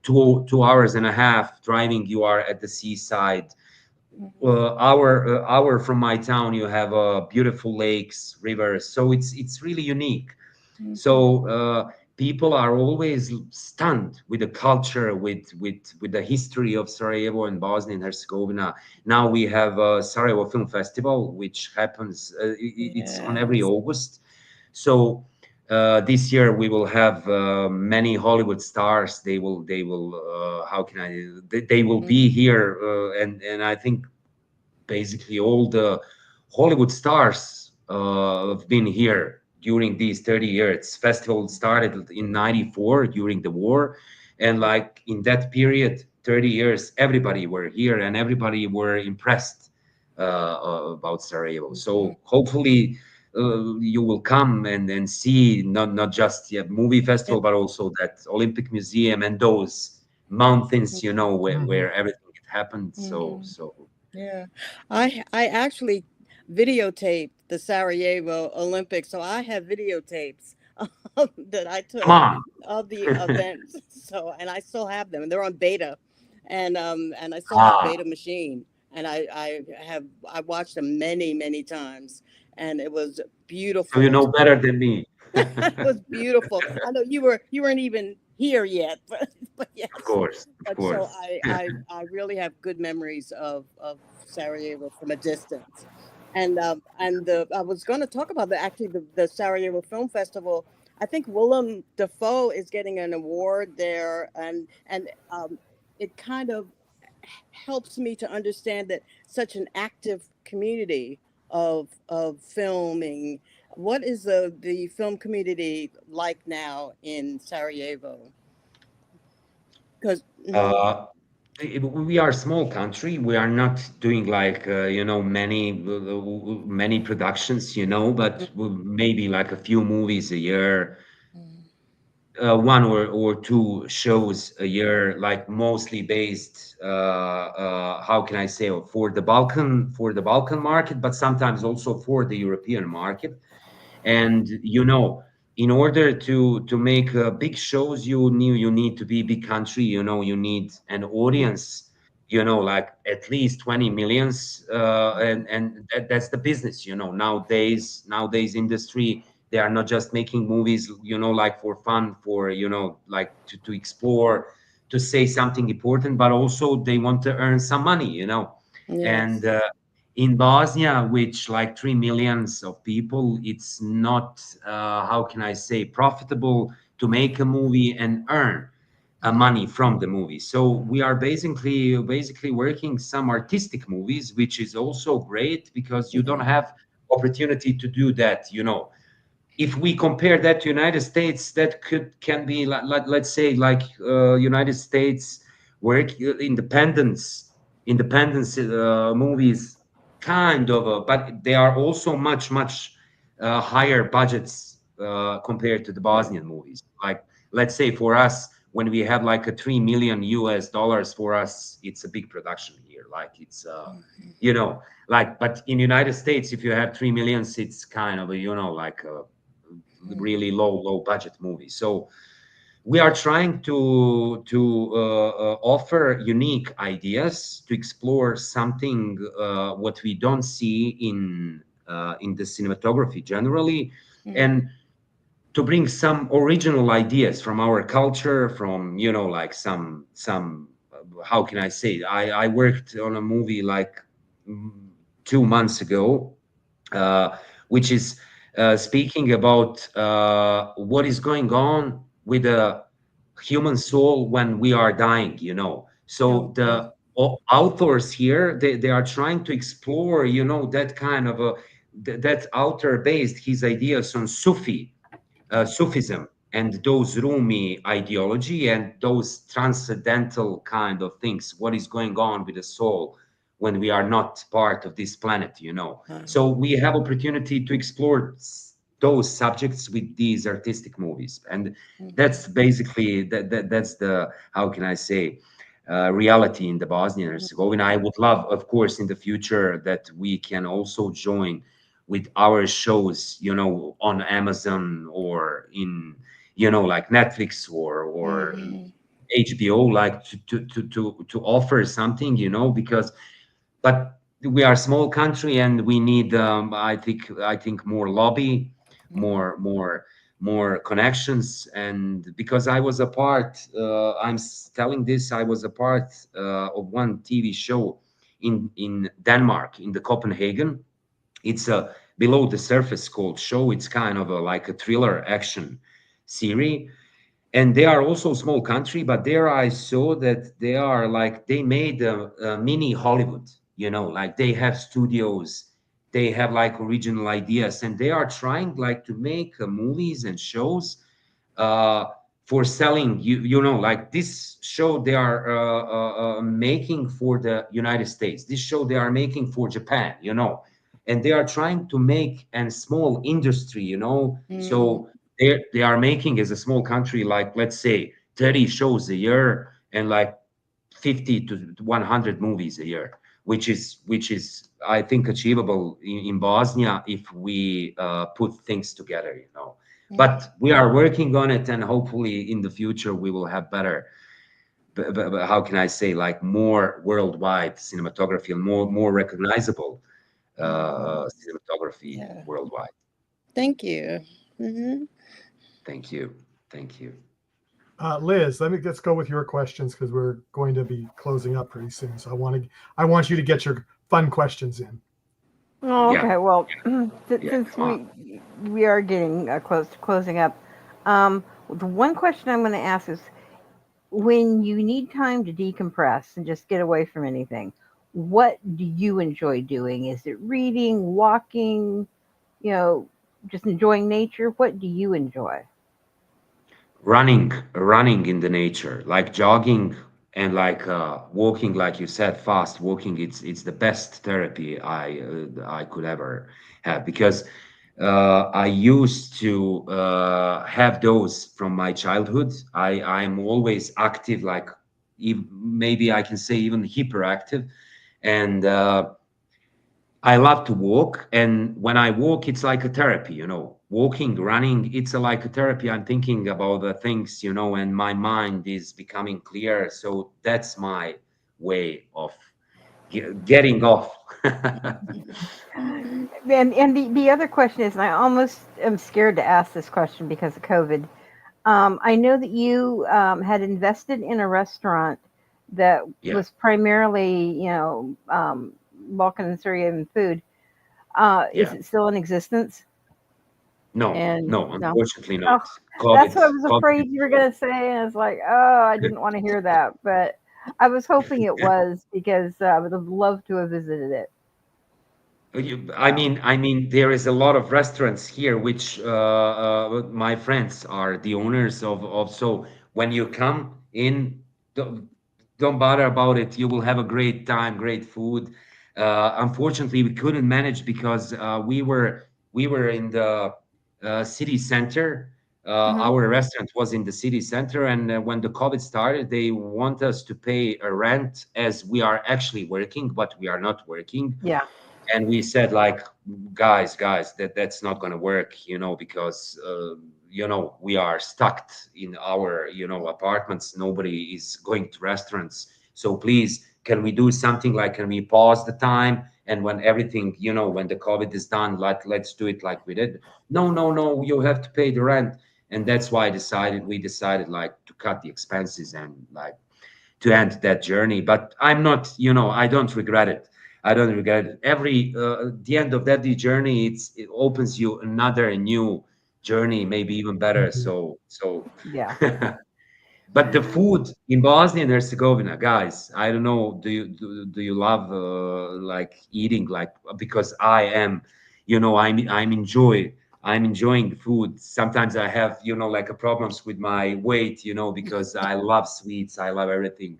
2 hours and a half driving, you are at the seaside. Hour from my town, you have beautiful lakes, rivers. So it's really unique. So people are always stunned with the culture, with the history of Sarajevo and Bosnia and Herzegovina. Now we have Sarajevo Film Festival, which happens. It's on every August. So this year we will have many Hollywood stars. They will. How can I? They will be here, and I think basically all the Hollywood stars have been here during these 30 years. Festival started in '94 during the war, and like in that period, 30 years, everybody were here and everybody were impressed about Sarajevo. So hopefully you will come and see not just the movie festival, but also that Olympic Museum and those mountains, where everything happened. So Yeah, I actually videotaped the Sarajevo Olympics, so I have videotapes that I took come on. of the events. So, and I still have them, and they're on beta, and I still have beta machine, and I watched them many times, and it was So beautiful. you know better than me. It was beautiful. I know you weren't even here yet, but yes. Of course. But so I really have good memories of Sarajevo from a distance, and I was going to talk about the Sarajevo Film Festival. I think Willem Dafoe is getting an award there, and it kind of helps me to understand that such an active community of filming. What is the film community like now in Sarajevo? Because we are a small country. We are not doing like many productions, but maybe like a few movies a year, one or two shows a year, like mostly based, how can I say, for the Balkan market, but sometimes also for the European market. And in order to make big shows, you need to be big country. You need an audience, like at least 20 millions, and that's the business. Nowadays industry, they are not just making movies, like for fun, for like to explore, to say something important, but also they want to earn some money. And in Bosnia, which like 3 millions of people, it's not, how can I say, profitable to make a movie and earn money from the movie. So we are basically working some artistic movies, which is also great because you don't have opportunity to do that. If we compare that to United States, that can be like let's say like United States work independence movies, kind of, but they are also much higher budgets compared to the Bosnian movies. Like let's say for us, when we have like a $3 million for us, it's a big production here. Like it's like, but in United States, if you have 3 millions, it's kind of like a really low budget movie. So we are trying to offer unique ideas, to explore something what we don't see in the cinematography generally, and to bring some original ideas from our culture, from like some how can I say, I worked on a movie like 2 months ago, which is speaking about what is going on with the human soul when we are dying. So the authors here, they are trying to explore that kind of that author based his ideas on Sufism and those Rumi ideology and those transcendental kind of things. What is going on with the soul when we are not part of this planet, So we have opportunity to explore those subjects with these artistic movies, and that's basically that's the, how can I say, reality in the Bosnia and Herzegovina. I would love, of course, in the future that we can also join with our shows, on Amazon or in, like Netflix or HBO, like to offer something, because, but we are a small country and we need, I think more lobby, more connections. And because I was a part, I'm telling this, I was a part of one TV show in Denmark, in the Copenhagen. It's a below the surface called show. It's kind of like a thriller action series. And they are also a small country, but there I saw that they are like, they made a mini Hollywood, like they have studios, they have like original ideas, and they are trying like to make movies and shows for selling, like this show they are making for the United States. This show they are making for Japan, and they are trying to make a small industry, so they are making, as a small country, like let's say 30 shows a year and like 50 to 100 movies a year, which is I think achievable in Bosnia if we put things together, But we are working on it, and hopefully in the future we will have better, how can I say, like more worldwide cinematography and more recognizable cinematography worldwide. Thank you. Thank you. Liz, let's go with your questions because we're going to be closing up pretty soon. So I want you to get your fun questions in. Oh, okay. Well, since we are getting close to closing up, the one question I'm going to ask is, when you need time to decompress and just get away from anything, what do you enjoy doing? Is it reading, walking, just enjoying nature? What do you enjoy? Running in the nature, like jogging and like walking, like you said, fast walking. It's the best therapy I could ever have, because I used to have those from my childhood. I'm always active, like maybe I can say even hyperactive, and I love to walk, and when I walk, it's like a therapy, walking, running, it's like a therapy. I'm thinking about the things, and my mind is becoming clear. So that's my way of getting off. And the other question is, and I almost am scared to ask this question because of COVID. I know that you had invested in a restaurant that Yeah. was primarily, Balkan and Syrian food. Is Yeah. it still in existence? No, No. unfortunately Oh, not. COVID, that's what I was afraid COVID. you were going to say. And I was like, oh, I didn't want to hear that. But I was hoping it was, because I would have loved to have visited it. I mean, there is a lot of restaurants here, which my friends are the owners of. So when you come in, don't bother about it. You will have a great time, great food. Unfortunately, we couldn't manage because we were in the city center. Our restaurant was in the city center, and when the COVID started, they want us to pay a rent as we are actually working, but we are not working. Yeah. And we said, like, guys, that's not going to work, because we are stuck in our apartments. Nobody is going to restaurants. So please, can we do something, like, can we pause the time, and when everything, when the COVID is done, let's do it like we did. No, you have to pay the rent. And that's why we decided like to cut the expenses and like to end that journey. But I'm not, I don't regret it. I don't regret it. The end of that journey, it opens you another new journey, maybe even better. So Yeah. but the food in Bosnia and Herzegovina, guys, I don't know, do you love like eating, like, because I am, I'm enjoying the food. Sometimes I have, like problems with my weight, because I love sweets, I love everything.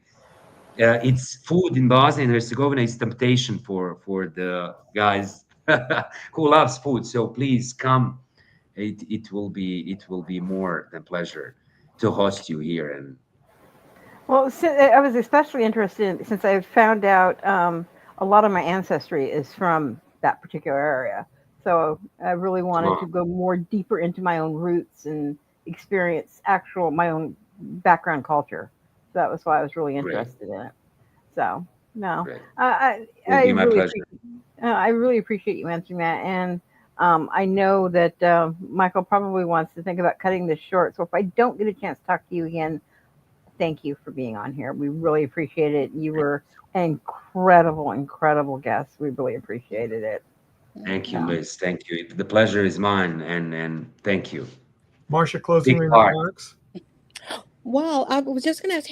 It's food in Bosnia and Herzegovina is temptation for the guys who loves food. So please come. It will be more than pleasure to host you here. And Well, I was especially interested since I found out a lot of my ancestry is from that particular area. So I really wanted to go more deeper into my own roots and experience my own background culture. So that was why I was really interested in it. So no, I really appreciate you answering that. And I know that Michael probably wants to think about cutting this short. So if I don't get a chance to talk to you again, thank you for being on here. We really appreciate it. You were an incredible guest. We really appreciated it. Thank you, Liz. Thank you. The pleasure is mine, and thank you. Marcia, closing remarks. Well, I was just going to ask,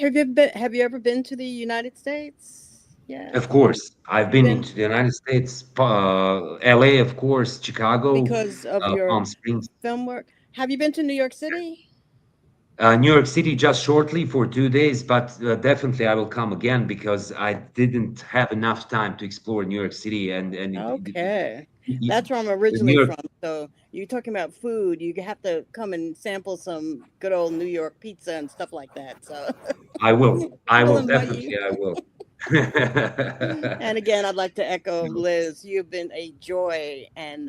have you ever been to the United States? Yeah. Of course, I've been into the United States, LA, of course, Chicago, because of your Palm Springs. Film work. Have you been to New York City? New York City just shortly for 2 days, but definitely I will come again because I didn't have enough time to explore New York City. And okay, that's where I'm originally from. So you're talking about food. You have to come and sample some good old New York pizza and stuff like that. So I will definitely. I will. And again, I'd like to echo Liz. You've been a joy, and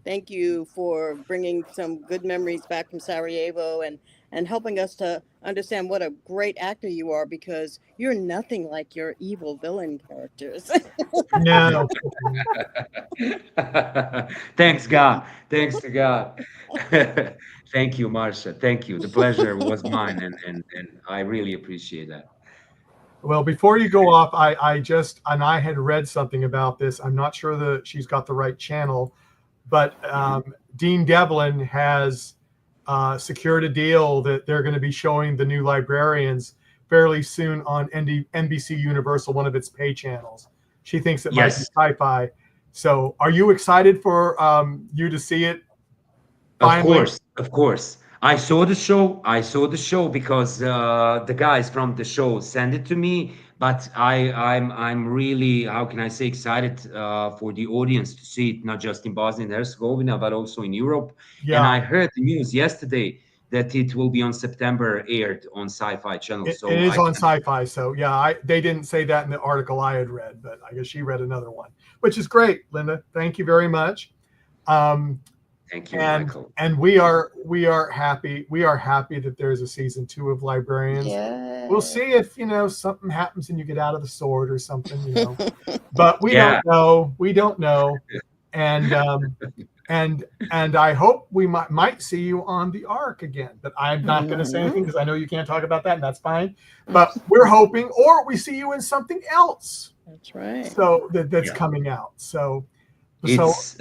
thank you for bringing some good memories back from Sarajevo and helping us to understand what a great actor you are, because you're nothing like your evil villain characters. No. Thanks God. Thanks to God. Thank you, Marcia. Thank you. The pleasure was mine, and I really appreciate that. Well, before you go off, I had read something about this. I'm not sure that she's got the right channel, but Dean Devlin has secured a deal that they're going to be showing the new Librarians fairly soon on NBC Universal, one of its pay channels. She thinks it might be sci-fi. So are you excited for you to see it? Finally? Of course. I saw the show because the guys from the show sent it to me. But I'm really, how can I say, excited for the audience to see it, not just in Bosnia and Herzegovina, but also in Europe. Yeah. And I heard the news yesterday that it will be on September aired on Sci-Fi Channel. It is on Sci-Fi. So yeah, they didn't say that in the article I had read, but I guess she read another one, which is great, Linda. Thank you very much. Thank you, Michael. And we are happy. We are happy that there's a season 2 of Librarians. Yeah. We'll see if something happens and you get out of the sword or something, But we don't know. We don't know. And I hope we might see you on the Ark again. But I'm not going to say anything because I know you can't talk about that, and that's fine. But we're hoping, or we see you in something else. That's right. So that's coming out. So it's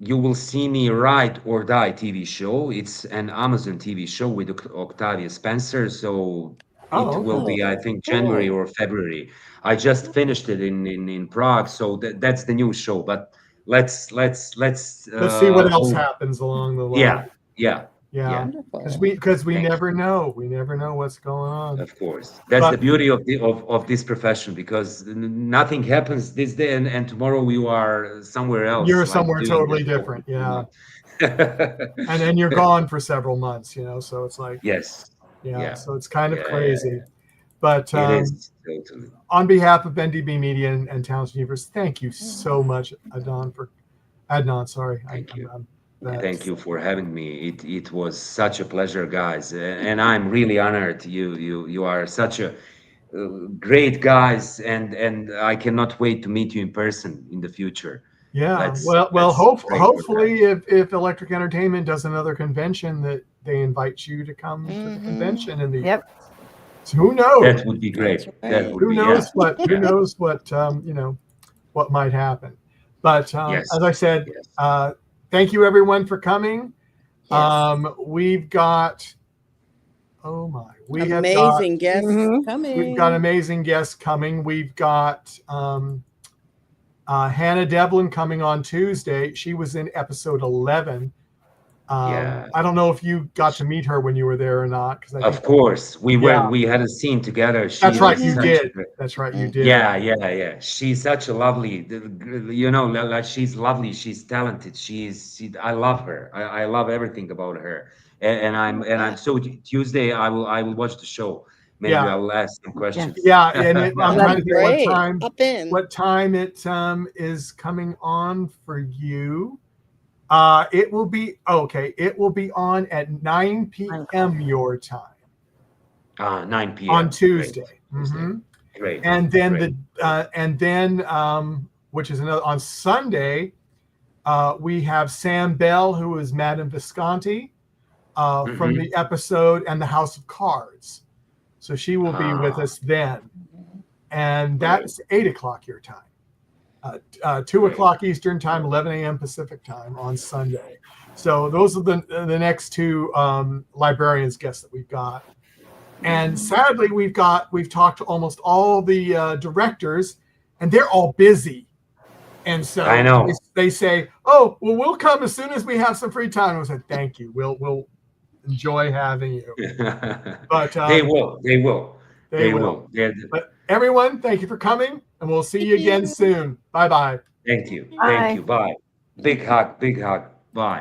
you will see me Ride or Die TV show. It's an Amazon TV show with Octavia Spencer. So it will be, I think, January or February. I just finished it in Prague. So that's the new show. But let's see what else happens along the way. Yeah. Because we never know. We never know what's going on. Of course, that's the beauty of this profession, because nothing happens this day and tomorrow you are somewhere else. You're somewhere totally different. Yeah. and then you're gone for several months. So it's like so it's kind of crazy. But it is totally. On behalf of NDB Media and Townsend Universe, thank you so much, Adnan. Sorry. Thank you. Thank you for having me. It was such a pleasure, guys, and I'm really honored. You are such a great guys, and I cannot wait to meet you in person in the future. Yeah. Hopefully, if Electric Entertainment does another convention, that they invite you to come to the convention in the. Yep. So who knows? That would be great. Who knows what what might happen? But as I said. Thank you, everyone, for coming. Yes. We've got, amazing guests coming. We've got amazing guests coming. We've got Hannah Devlin coming on Tuesday. She was in episode 11. I don't know if you got to meet her when you were there or not. Of course, we had a scene together. That's right, you did. That's right, you did. Yeah. She's such a lovely, like she's lovely. She's talented. I love her. I love everything about her. And I'm so Tuesday I will watch the show. Maybe I'll ask some questions. Yeah, and I'm trying to think what time it is coming on for you. It will be on at 9 p.m. your time. 9 p.m. on Tuesday. Great. And then which is another on Sunday, we have Sam Bell, who is Madame Visconti from the episode and the House of Cards. So she will be with us then. And that's 8 o'clock your time. 2 o'clock Eastern time, 11 a.m. Pacific time on Sunday. So those are the next two Librarians guests that we've got. And sadly, we've talked to almost all the directors, and they're all busy. And so I know they say, "Oh, well, we'll come as soon as we have some free time." And I said, "Thank you. We'll enjoy having you." But they will. But everyone, thank you for coming, and we'll see you again soon. Bye-bye. Thank you. Bye. Thank you. Bye. Big hug. Bye.